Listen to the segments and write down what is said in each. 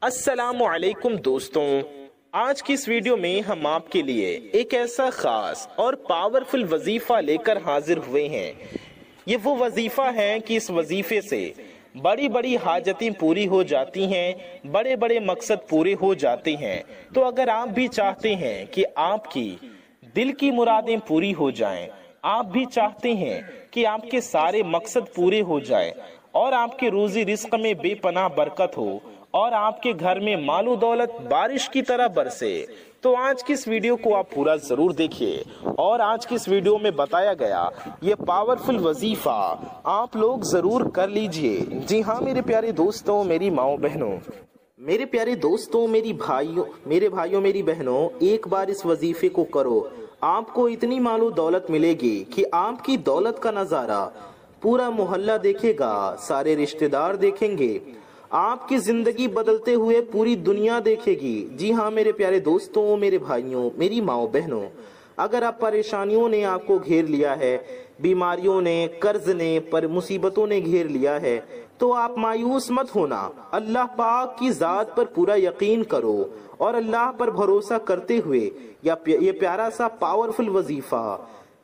अस्सलामु अलैकुम दोस्तों, आज की इस वीडियो में हम आपके लिए एक ऐसा खास और पावरफुल वजीफा लेकर हाजिर हुए हैं। ये वो वजीफा है कि इस वजीफे से बड़ी बड़ी हाजतें पूरी हो जाती हैं, बड़े बड़े मकसद पूरे हो जाते हैं। तो अगर आप भी चाहते हैं कि आपकी दिल की मुरादें पूरी हो जाएं, आप भी चाहते हैं कि आपके सारे मकसद पूरे हो जाएं और आपके रोजी रिस्क में बेपनाह बरकत हो और आपके घर में मालो दौलत बारिश की तरह बरसे, तो आज की इस वीडियो को आप पूरा जरूर देखिए। और आज की इस वीडियो में बताया गया ये पावरफुल वजीफा आप लोग जरूर कर लीजिए। जी हाँ मेरे प्यारे दोस्तों, मेरी माओ बहनों, मेरे प्यारे दोस्तों, मेरे भाइयों मेरी बहनों, एक बार इस वजीफे को करो, आपको इतनी मालो दौलत मिलेगी कि आपकी दौलत का नजारा पूरा मोहल्ला देखेगा, सारे रिश्तेदार देखेंगे, आपकी जिंदगी बदलते हुए पूरी दुनिया देखेगी। जी हाँ मेरे प्यारे दोस्तों, मेरे भाइयों, मेरी माओ बहनों, अगर आप परेशानियों ने आपको घेर लिया है, बीमारियों ने, कर्ज ने, पर मुसीबतों ने घेर लिया है, तो आप मायूस मत होना। अल्लाह पाक की जात पर पूरा यकीन करो और अल्लाह पर भरोसा करते हुए ये प्यारा सा पावरफुल वजीफा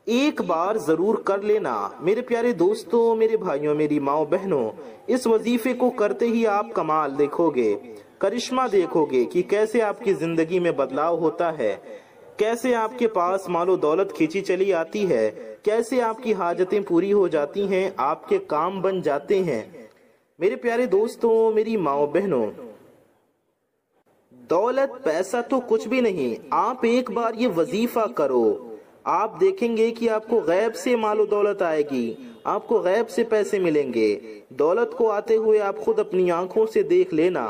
एक बार जरूर कर लेना। मेरे प्यारे दोस्तों, मेरे भाइयों, मेरी माओ बहनों, इस वजीफे को करते ही आप कमाल देखोगे, करिश्मा देखोगे कि कैसे आपकी जिंदगी में बदलाव होता है, कैसे आपके पास मालो दौलत खींची चली आती है, कैसे आपकी हाजतें पूरी हो जाती हैं, आपके काम बन जाते हैं। मेरे प्यारे दोस्तों, मेरी माओ बहनों, दौलत पैसा तो कुछ भी नहीं, आप एक बार ये वजीफा करो, आप देखेंगे कि आपको गैब से मालो दौलत आएगी, आपको गैब से पैसे मिलेंगे। दौलत को आते हुए आप खुद अपनी आंखों से देख लेना।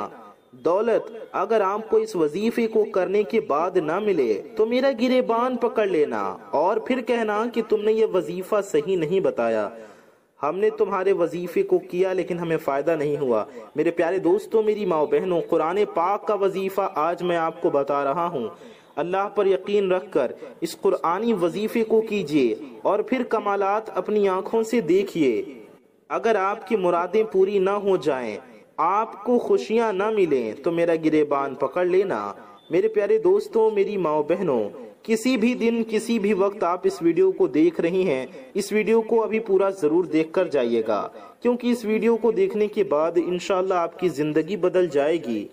दौलत अगर आपको इस वजीफे को करने के बाद ना मिले तो मेरा गिरेबान पकड़ लेना और फिर कहना कि तुमने ये वजीफा सही नहीं बताया, हमने तुम्हारे वजीफे को किया लेकिन हमें फायदा नहीं हुआ। मेरे प्यारे दोस्तों, मेरी माओ बहनों, कुरान पाक का वजीफा आज मैं आपको बता रहा हूँ। अल्लाह पर यकीन रखकर इस कुरानी वजीफे को कीजिए और फिर कमालात अपनी आंखों से देखिए। अगर आपकी मुरादें पूरी ना हो जाएं, आपको खुशियां ना मिलें, तो मेरा गिरेबान पकड़ लेना। मेरे प्यारे दोस्तों, मेरी माओ बहनों, किसी भी दिन किसी भी वक्त आप इस वीडियो को देख रही हैं, इस वीडियो को अभी पूरा जरूर देख कर जाइएगा, क्योंकि इस वीडियो को देखने के बाद इंशाल्लाह आपकी जिंदगी बदल जाएगी।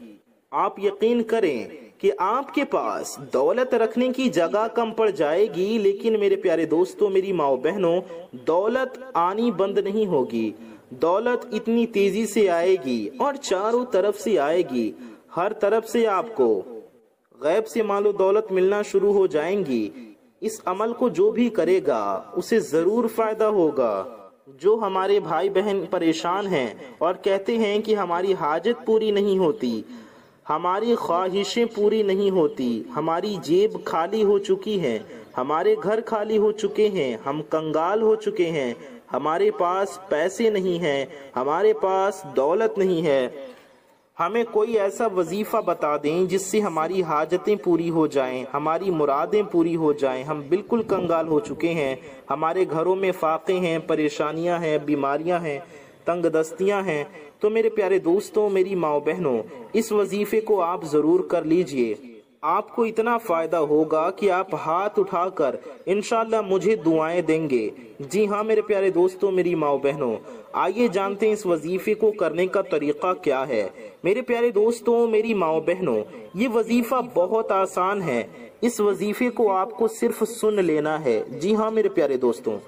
आप यकीन करें कि आपके पास दौलत रखने की जगह कम पड़ जाएगी, लेकिन मेरे प्यारे दोस्तों, मेरी माओ बहनों, दौलत आनी बंद नहीं होगी। दौलत इतनी तेजी से आएगी और चारों तरफ से आएगी, हर तरफ से आपको गैब से मालो दौलत मिलना शुरू हो जाएंगी। इस अमल को जो भी करेगा उसे जरूर फायदा होगा। जो हमारे भाई बहन परेशान हैं और कहते हैं कि हमारी हाजत पूरी नहीं होती, हमारी ख्वाहिशें पूरी नहीं होती, हमारी जेब खाली हो चुकी है, हमारे घर खाली हो चुके हैं, हम कंगाल हो चुके हैं, हमारे पास पैसे नहीं हैं, हमारे पास दौलत नहीं है, हमें कोई ऐसा वजीफा बता दें जिससे हमारी हाजतें पूरी हो जाएं, हमारी मुरादें पूरी हो जाएं। हम बिल्कुल कंगाल हो चुके हैं, हमारे घरों में फाके हैं, परेशानियां हैं, बीमारियां हैं, तंग दस्तियां हैं। तो मेरे प्यारे दोस्तों, मेरी माओ बहनों, इस वजीफे को आप जरूर कर लीजिए। आपको इतना फायदा होगा कि आप हाथ उठाकर इंशाल्लाह मुझे दुआएं देंगे। जी हाँ मेरे प्यारे दोस्तों, मेरी माओ बहनों, आइए जानते हैं इस वजीफे को करने का तरीका क्या है। मेरे प्यारे दोस्तों, मेरी माओ बहनों, ये वजीफा बहुत आसान है। इस वजीफे को आपको सिर्फ सुन लेना है। जी हाँ मेरे प्यारे दोस्तों,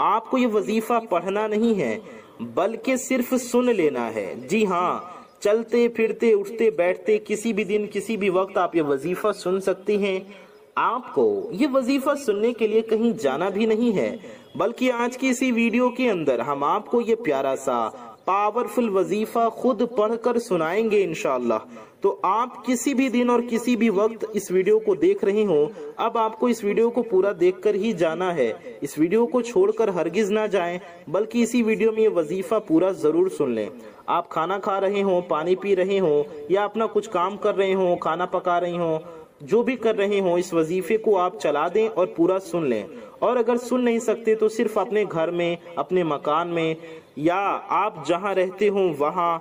आपको ये वजीफा पढ़ना नहीं है, बल्कि सिर्फ सुन लेना है। जी हाँ, चलते फिरते उठते बैठते किसी भी दिन किसी भी वक्त आप ये वजीफा सुन सकते हैं। आपको ये वजीफा सुनने के लिए कहीं जाना भी नहीं है, बल्कि आज की इसी वीडियो के अंदर हम आपको ये प्यारा सा पावरफुल वजीफा खुद पढ़कर सुनाएंगे इंशाल्लाह। तो आप किसी भी दिन और किसी भी वक्त इस वीडियो को देख रहे हो, अब आपको इस वीडियो को पूरा देखकर ही जाना है। इस वीडियो को छोड़कर हरगिज ना जाएं, बल्कि इसी वीडियो में ये वजीफा पूरा जरूर सुन लें। आप खाना खा रहे हो, पानी पी रहे हो, या अपना कुछ काम कर रहे हो, खाना पका रहे हो, जो भी कर रहे हो, इस वजीफे को आप चला दें और पूरा सुन लें। और अगर सुन नहीं सकते तो सिर्फ अपने घर में, अपने मकान में, या आप जहां रहते हो वहां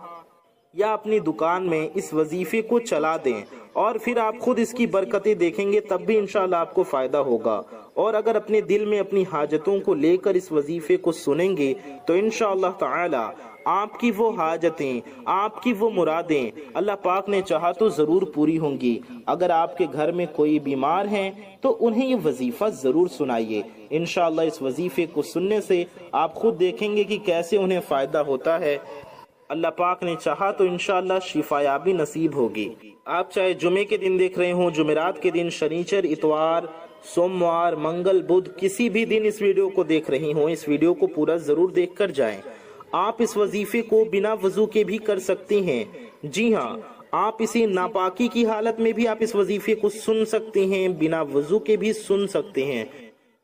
یا اپنی دکان میں اس وظیفے کو چلا دیں اور پھر آپ خود اس کی برکتیں دیکھیں گے، تب بھی انشاءاللہ آپ کو فائدہ ہوگا۔ اور اگر اپنے دل میں اپنی حاجتوں کو لے کر اس وظیفے کو سنیں گے تو انشاءاللہ تعالی آپ کی وہ حاجتیں، آپ کی وہ مرادیں اللہ پاک نے چاہا تو ضرور پوری ہوں گی۔ اگر آپ کے گھر میں کوئی بیمار ہیں تو انہیں یہ وظیفہ ضرور سنائیے۔ انشاءاللہ اس وظیفے کو سننے سے آپ خود دیکھیں گے کہ کیسے انہیں فائدہ ہوتا ہے۔ اللہ پاک نے چاہا تو انشاءاللہ شفایابی نصیب ہوگی۔ آپ چاہے جمعے کے دن دیکھ رہے ہوں، جمعرات کے دن، شنیچر، اتوار، سوموار، منگل، بدھ، کسی بھی دن اس ویڈیو کو دیکھ رہی ہوں، اس ویڈیو کو پورا ضرور دیکھ کر جائیں۔ آپ اس وظیفے کو بنا وضو کے بھی کر سکتی ہیں۔ جی ہاں، آپ اسی ناپاکی کی حالت میں بھی آپ اس وظیفے کو سن سکتے ہیں، بنا وضو کے بھی سن سکتے ہیں۔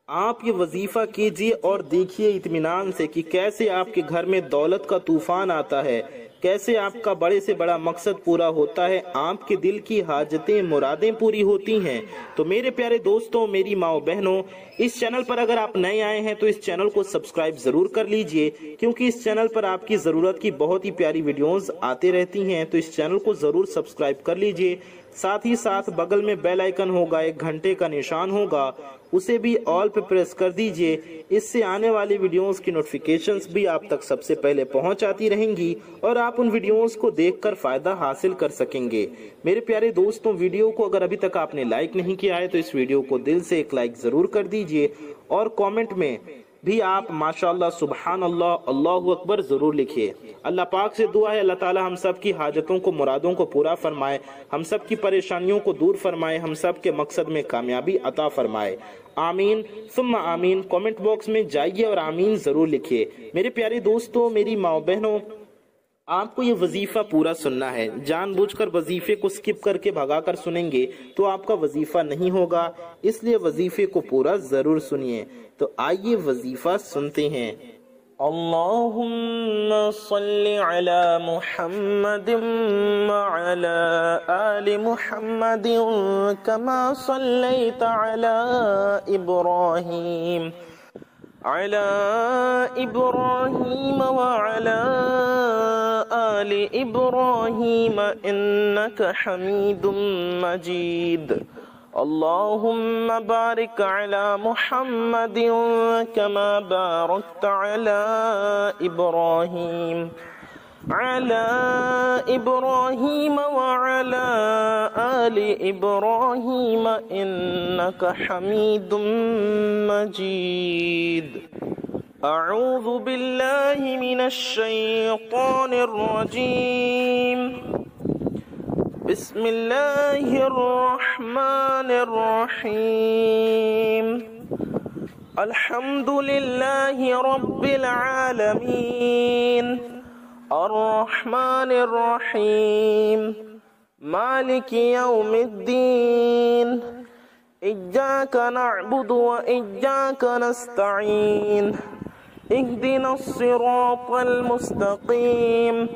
آپ یہ وظیفہ کیجئے اور دیکھیے اطمینان سے کہ کیسے آپ کے گھر میں دولت کا طوفان آتا ہے، کیسے آپ کا بڑے سے بڑا مقصد پورا ہوتا ہے، آپ کے دل کی حاجتیں، مرادیں پوری ہوتی ہیں۔ تو میرے پیارے دوستوں، میری ماں بہنوں، اس چینل پر اگر آپ نئے آئے ہیں تو اس چینل کو سبسکرائب ضرور کر لیجئے، کیونکہ اس چینل پر آپ کی ضرورت کی بہت ہی پیاری ویڈیوز آتے رہتی ہیں۔ تو اس چینل کو ضرور سبسکرائب کر لیجئے، ساتھ ہی ساتھ بغل میں بیل آئیکن ہوگا، ایک گھنٹے کا نشان ہوگا، اسے بھی آل پہ پریس کر دیجئے۔ اس سے آنے والی ویڈیوز کی نوٹیفیکیشنز بھی آپ تک سب سے پہلے پہنچ آتی رہیں گی اور آپ ان ویڈیوز کو دیکھ کر فائدہ حاصل کر سکیں گے۔ میرے پیارے دوستوں، ویڈیو کو اگر ابھی تک آپ نے لائک نہیں کیا ہے تو اس ویڈیو کو دل سے ایک لائک ضرور کر دیجئے اور کامنٹ میں بھی آپ ماشاءاللہ، سبحان اللہ، اللہ اکبر ضرور لکھیے۔ اللہ پاک سے دعا ہے اللہ تعالی ہم سب کی حاجتوں کو، مرادوں کو پورا فرمائے، ہم سب کی پریشانیوں کو دور فرمائے، ہم سب کے مقصد میں کامیابی عطا فرمائے۔ آمین ثم آمین۔ کامنٹ باکس میں جائیے اور آمین ضرور لکھیے۔ میرے پیارے دوستوں، میری ماں بہنوں، آپ کو یہ وظیفہ پورا سننا ہے۔ جان بوجھ کر وظیفے کو سکپ کر کے بھگا کر سنیں گے تو آپ کا وظیفہ نہیں ہوگا، اس لیے وظیفے کو پورا ضرور سنیے۔ تو آئیے وظیفہ سنتے ہیں۔ اللہم صلی علی محمد وعلی آل محمد کما صلیت علی ابراہیم على إبراهيم وعلى آل إبراهيم إنك حميد مجيد اللهم بارك على محمد كما باركت على إبراهيم على إبراهيم وعلى آل إبراهيم إنك حميد مجيد أعوذ بالله من الشيطان الرجيم بسم الله الرحمن الرحيم الحمد لله رب العالمين الرحمن الرحيم مالك يوم الدين إياك نعبد وإياك نستعين اهدنا الصراط المستقيم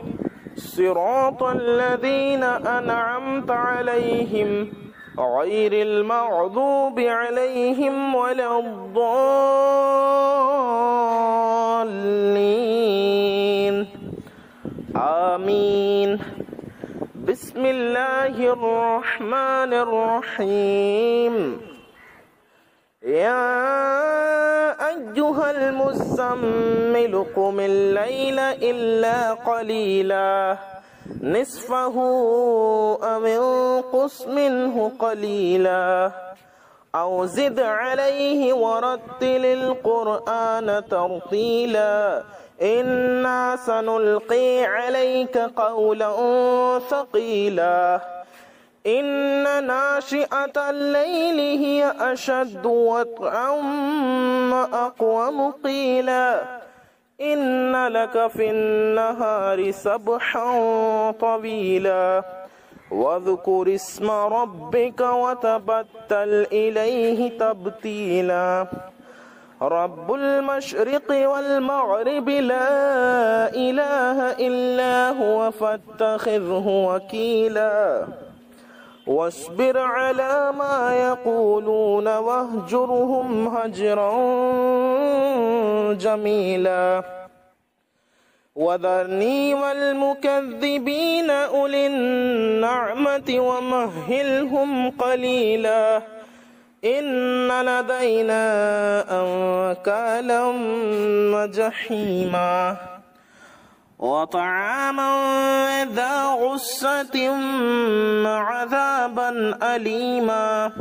صراط الذين أنعمت عليهم غير المغضوب عليهم ولا الضالين آمين بسم الله الرحمن الرحيم يا أيها المزمل قم الليل إلا قليلا نصفه أو انقص منه قليلا أو زد عليه ورتل القرآن ترتيلا إنا سنلقي عليك قولا ثقيلا إن ناشئة الليل هي أشد وطئا وأقوم قيلا إن لك في النهار سبحا طويلا واذكر اسم ربك وتبتل إليه تبتيلا رب المشرق والمغرب لا إله إلا هو فاتخذه وكيلا واصبر على ما يقولون واهجرهم هجرا جميلا وذرني والمكذبين أولي النعمة ومهلهم قليلا إن لدينا أنكالا وجحيما وطعاما ذا غصة وعذابا أليما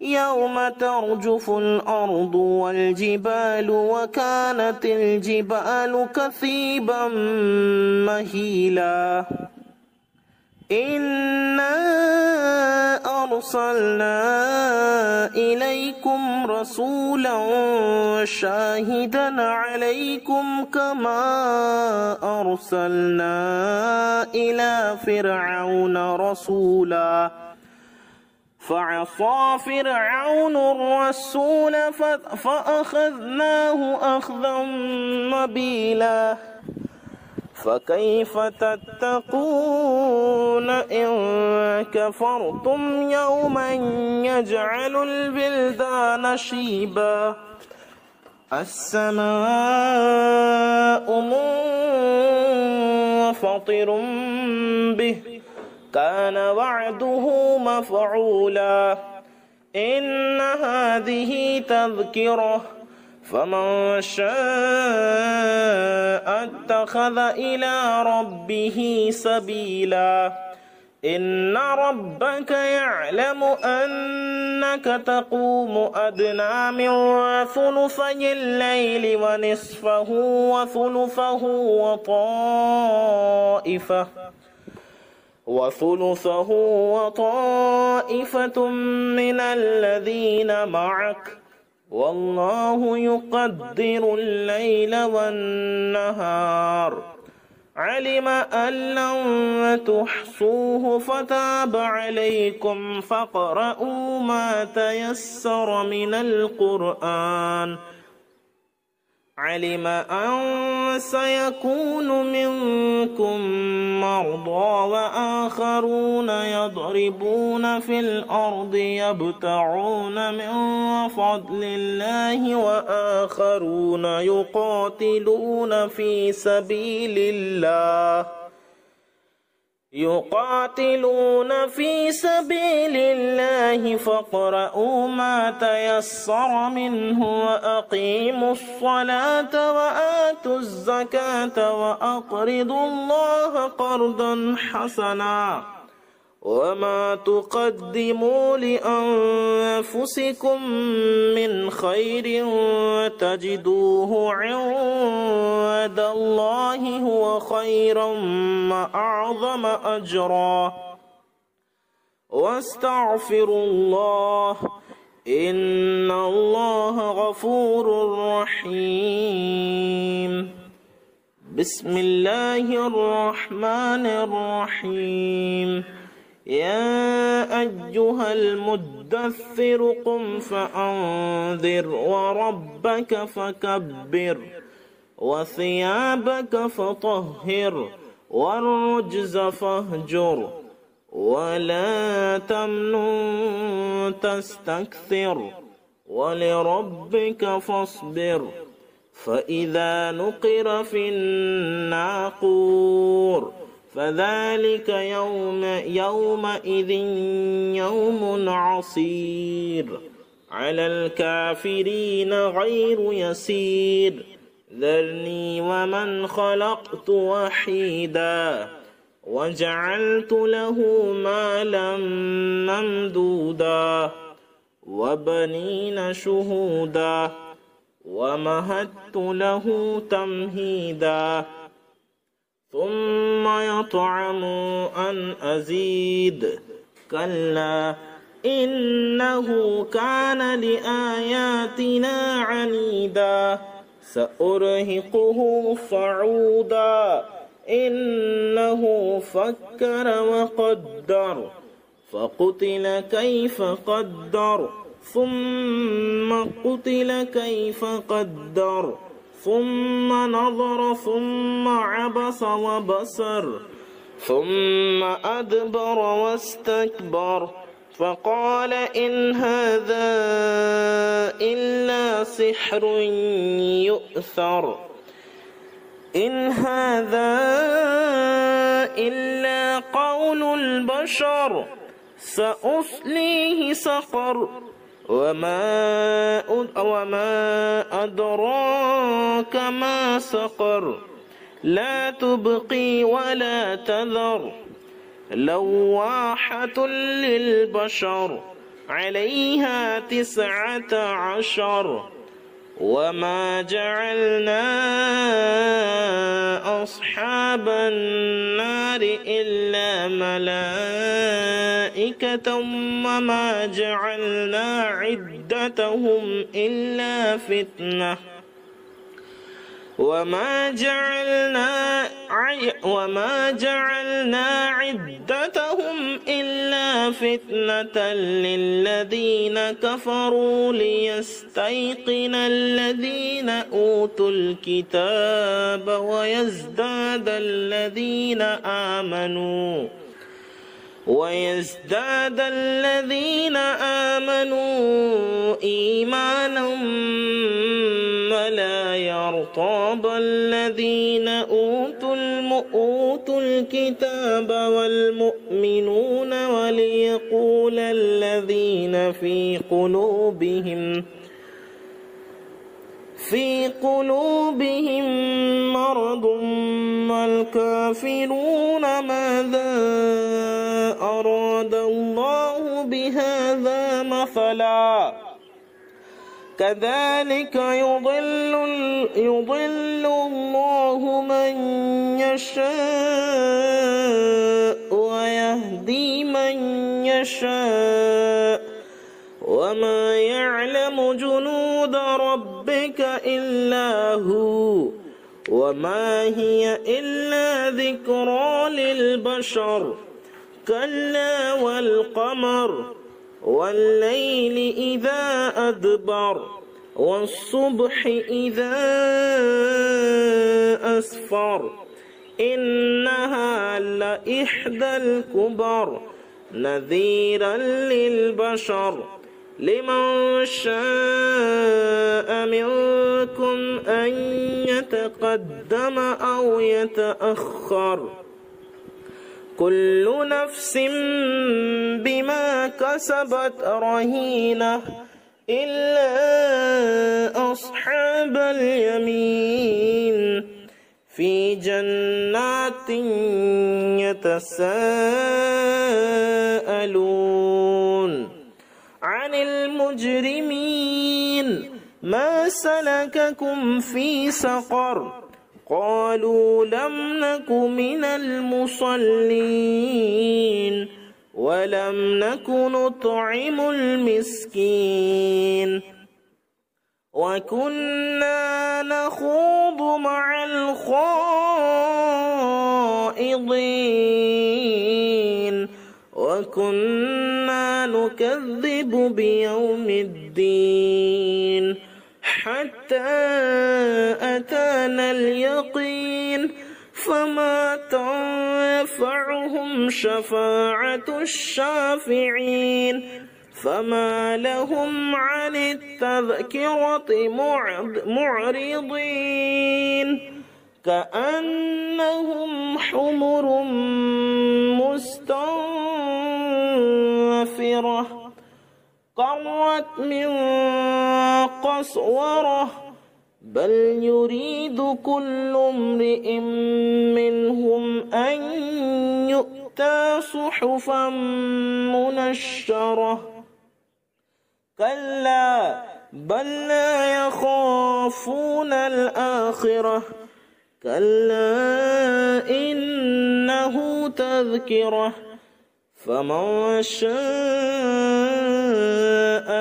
يوم ترجف الأرض والجبال وكانت الجبال كثيبا مهيلا إنا أرسلنا إليكم رسولا شاهدا عليكم كما أرسلنا إلى فرعون رسولا فعصى فرعون الرسول فأخذناه أخذا وبيلا فكيف تتقون إن كفرتم يوما يجعل البلدان شيبا السماء منفطر به كان وعده مفعولا إن هذه تذكرة فمن شاء اتخذ إلى ربه سبيلا إن ربك يعلم أنك تقوم أدنى من ثلثي الليل ونصفه وثلثه وطائفة من الذين معك والله يقدر الليل والنهار علم أن لن تحصوه فتاب عليكم فاقرؤوا ما تيسر من القرآن علم أن سيكون منكم مرضى وآخرون يضربون في الأرض يبتغون من فضل الله وآخرون يقاتلون في سبيل الله فاقرؤوا ما تيسر منه وأقيموا الصلاة وآتوا الزكاة وأقرضوا الله قرضا حسنا وما تقدموا لأنفسكم من خير تجدوه عند الله هو خيرا وأعظم أجرا واستغفروا الله إن الله غفور رحيم بسم الله الرحمن الرحيم يا أيها المدثر قم فأنذر وربك فكبر وثيابك فطهر والرجز فاهجر ولا تمنن تستكثر ولربك فاصبر فإذا نقر في الناقور فذلك يومئذ يوم عصير على الكافرين غير يسير ذرني ومن خلقت وحيدا وجعلت له مالا ممدودا وبنين شهودا ومهدت له تمهيدا ثم يطعم أن أزيد كلا إنه كان لآياتنا عنيدا سأرهقه صعودا إنه فكر وقدر فقتل كيف قدر ثم قتل كيف قدر ثم نظر ثم عبس وبصر ثم أدبر واستكبر فقال إن هذا إلا سحر يؤثر إن هذا إلا قول البشر سأصليه سقر وما أدراك ما سقر لا تبقي ولا تذر لواحة للبشر عليها 19 وما جعلنا أصحاب النار إلا ملائكة وما جعلنا عدتهم إلا فتنة وما جعلنا عدتهم إلا فتنة للذين كفروا ليستيقن الذين أوتوا الكتاب ويزداد الذين آمنوا إيمانا ولا يرتاب الذين أوتوا الكتاب والمؤمنون وليقول الذين في قلوبهم مرض والكافرون ماذا أراد الله بهذا مثلا كذلك يضل الله من يشاء ويهدي من يشاء وما يعلم جنود ربك إلا هو وما هي إلا ذكرى للبشر كلا والقمر والليل إذا أدبر والصبح إذا أسفر إنها لإحدى الكبر نذيرا للبشر لمن شاء منكم أن يتقدم أو يتأخر كل نفس بما كسبت رهينة إلا أصحاب اليمين في جنات يتساءلون عن المجرمين ما سلككم في سقر قالوا لم نك من المصلين ولم نك نطعم المسكين وكنا نخوض مع الخائضين وكنا نكذب بيوم الدين حتى أتانا اليقين فما تنفعهم شفاعة الشافعين فما لهم عن التذكرة معرضين كأنهم حمر مستنفرة قرت من قسورة بل يريد كل امرئ منهم أن يؤتى صحفا منشرة كلا بل لا يخافون الآخرة كلا إنه تذكرة فمن شاء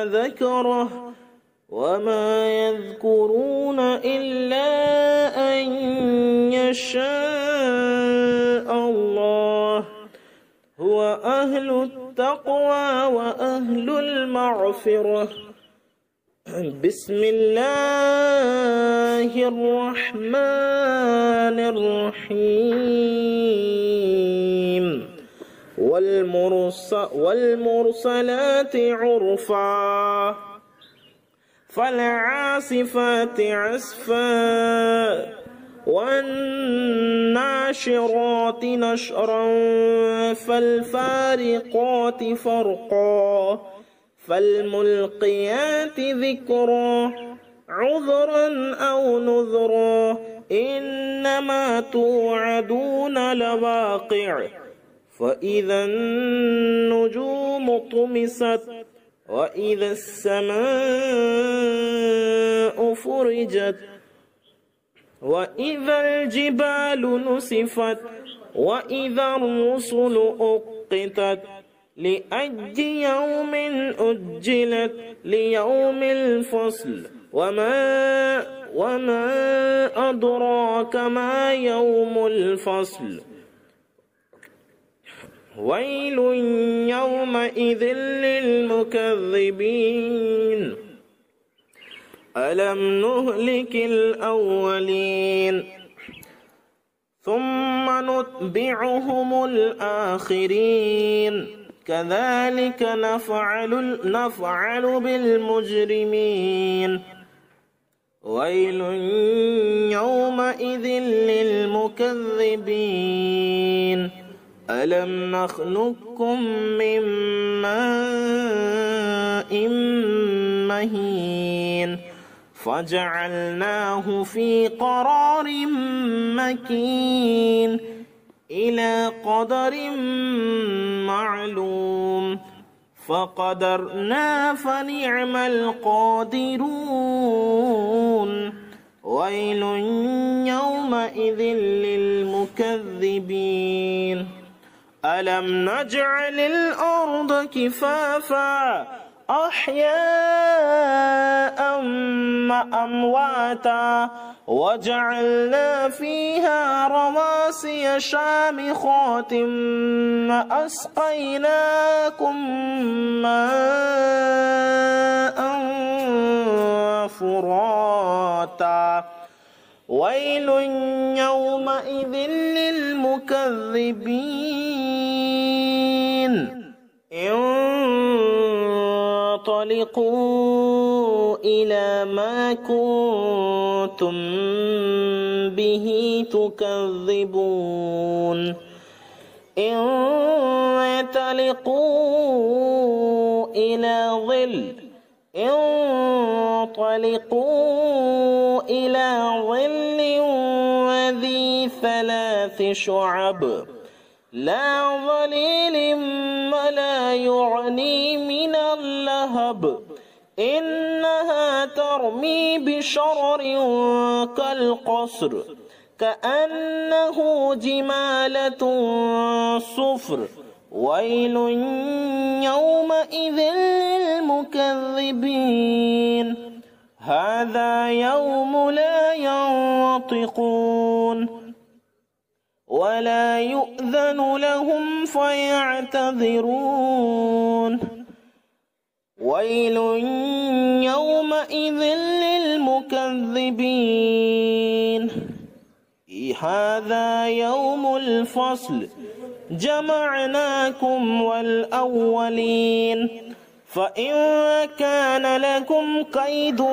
ذكره وما يذكرون إلا أن يشاء الله هو أهل التقوى وأهل المغفرة بسم الله الرحمن الرحيم والمرسلات عرفا فالعاصفات عصفا والناشرات نشرا فالفارقات فرقا فالملقيات ذكرا عذرا أو نذرا إنما توعدون لواقع فإذا النجوم طمست وإذا السماء فرجت وإذا الجبال نسفت وإذا الرسل أقتت لأي يوم أجلت ليوم الفصل وما أدراك ما يوم الفصل ويل يومئذ للمكذبين ألم نهلك الأولين ثم نتبعهم الآخرين كذلك نفعل بالمجرمين ويل يومئذ للمكذبين ألم نخلقكم من ماء مهين فجعلناه في قرار مكين إلى قدر معلوم فقدرنا فنعم القادرون ويل يومئذ للمكذبين ألم نجعل الأرض كفافا أحياء أمواتا وجعلنا فيها رواسي شامخات أسقيناكم ماء فراتا ويل يومئذ للمكذبين انطلقوا إلى ما كنتم به تكذبون انطلقوا إلى ظل وذي 3 شعب لا ظليل ولا يغني من اللهب إنها ترمي بشرر كالقصر كأنه جمالة صفر ويل يومئذ للمكذبين هذا يوم لا ينطقون ولا يؤذن لهم فيعتذرون ويل يومئذ للمكذبين هذا يوم الفصل جمعناكم والأولين فإن كان لكم كيد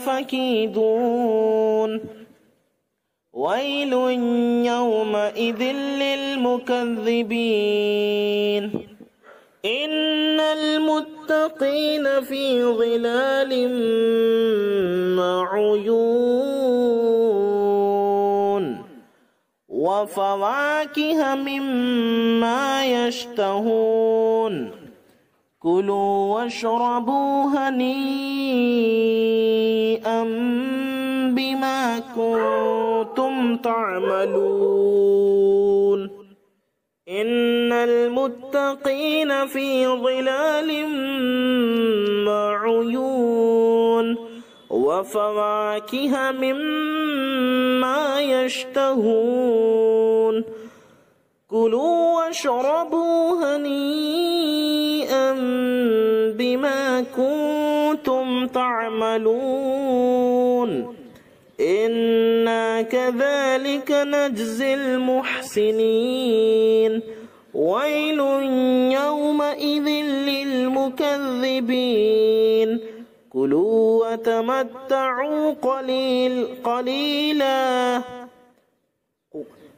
فكيدون ويل يومئذ للمكذبين إن المتقين في ظلال وعيون وفواكه مما يشتهون كلوا واشربوا هنيئا بما كنتم تعملون إن المتقين في ظلال وعيون وفواكه مما يشتهون كلوا واشربوا هنيئا بما كنتم تعملون إنا كذلك نجزي المحسنين ويل يومئذ للمكذبين كلوا وتمتعوا قليلا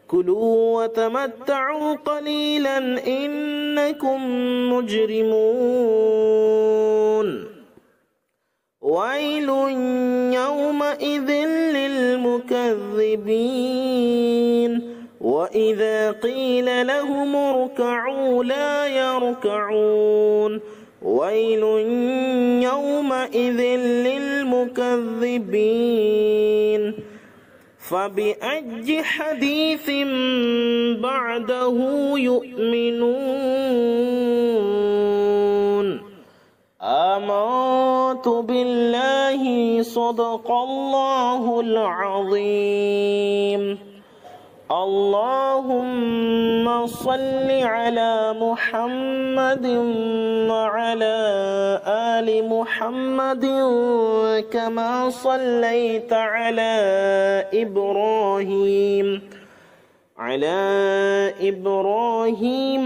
كلوا وتمتعوا قليلا إنكم مجرمون ويل يومئذ للمكذبين وإذا قيل لهم اركعوا لا يركعون ويل يومئذ للمكذبين فبأي حديث بعده يؤمنون آمنت بالله صدق الله العظيم اللهم صل على محمد وعلى آل محمد كما صليت على إبراهيم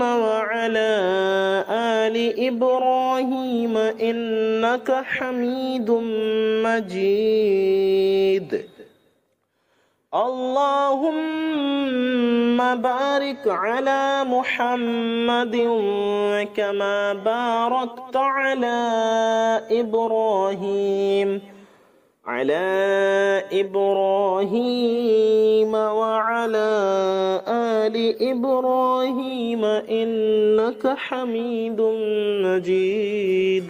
وعلى آل إبراهيم إنك حميد مجيد اللهم بارك على محمد كما باركت على إبراهيم وعلى آل إبراهيم إنك حميد مجيد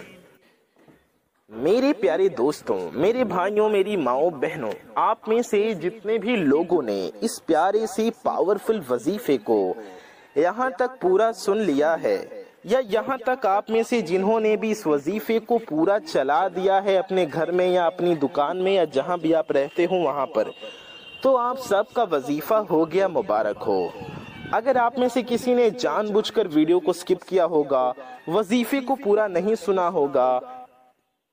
میرے پیارے دوستوں، میرے بھائیوں، میری ماؤں، بہنوں، آپ میں سے جتنے بھی لوگوں نے اس پیارے سے پاورفل وظیفے کو یہاں تک پورا سن لیا ہے، یا یہاں تک آپ میں سے جنہوں نے بھی اس وظیفے کو پورا چلا دیا ہے اپنے گھر میں یا اپنی دکان میں یا جہاں بھی آپ رہتے ہوں وہاں پر، تو آپ سب کا وظیفہ ہو گیا مبارک ہو۔ اگر آپ میں سے کسی نے جان بوجھ کر ویڈیو کو سکپ کیا ہوگا، وظیفے کو پورا نہیں سنا ہوگا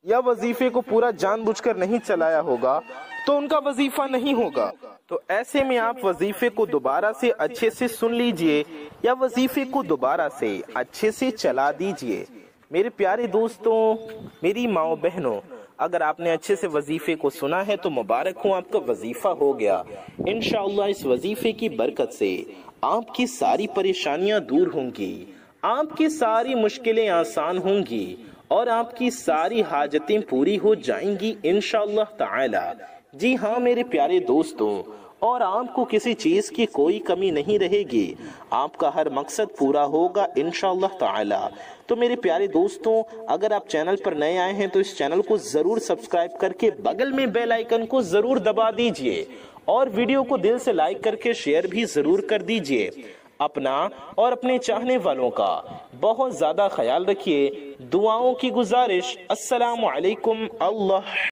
یا وظیفے کو پورا جان بوجھ کر نہیں چلایا ہوگا تو ان کا وظیفہ نہیں ہوگا۔ تو ایسے میں آپ وظیفے کو دوبارہ سے اچھے سے سن لیجئے یا وظیفے کو دوبارہ سے اچھے سے چلا دیجئے۔ میرے پیارے دوستوں، میری ماؤں بہنوں، اگر آپ نے اچھے سے وظیفے کو سنا ہے تو مبارک ہوں، آپ کا وظیفہ ہو گیا۔ انشاءاللہ اس وظیفے کی برکت سے آپ کی ساری پریشانیاں دور ہوں گی، آپ کی ساری مشکلیں آسان ہوں گی اور آپ کی ساری حاجتیں پوری ہو جائیں گی انشاءاللہ تعالی۔ جی ہاں میرے پیارے دوستوں، اور آپ کو کسی چیز کی کوئی کمی نہیں رہے گی، آپ کا ہر مقصد پورا ہوگا انشاءاللہ تعالی۔ تو میرے پیارے دوستوں، اگر آپ چینل پر نئے آئے ہیں تو اس چینل کو ضرور سبسکرائب کر کے بغل میں بیل آئیکن کو ضرور دبا دیجئے، اور ویڈیو کو دل سے لائک کر کے شیئر بھی ضرور کر دیجئے۔ اپنا اور اپنے چاہنے والوں کا بہت زیادہ خیال رکھیے۔ دعاؤں کی گزارش، السلام علیکم۔ اللہ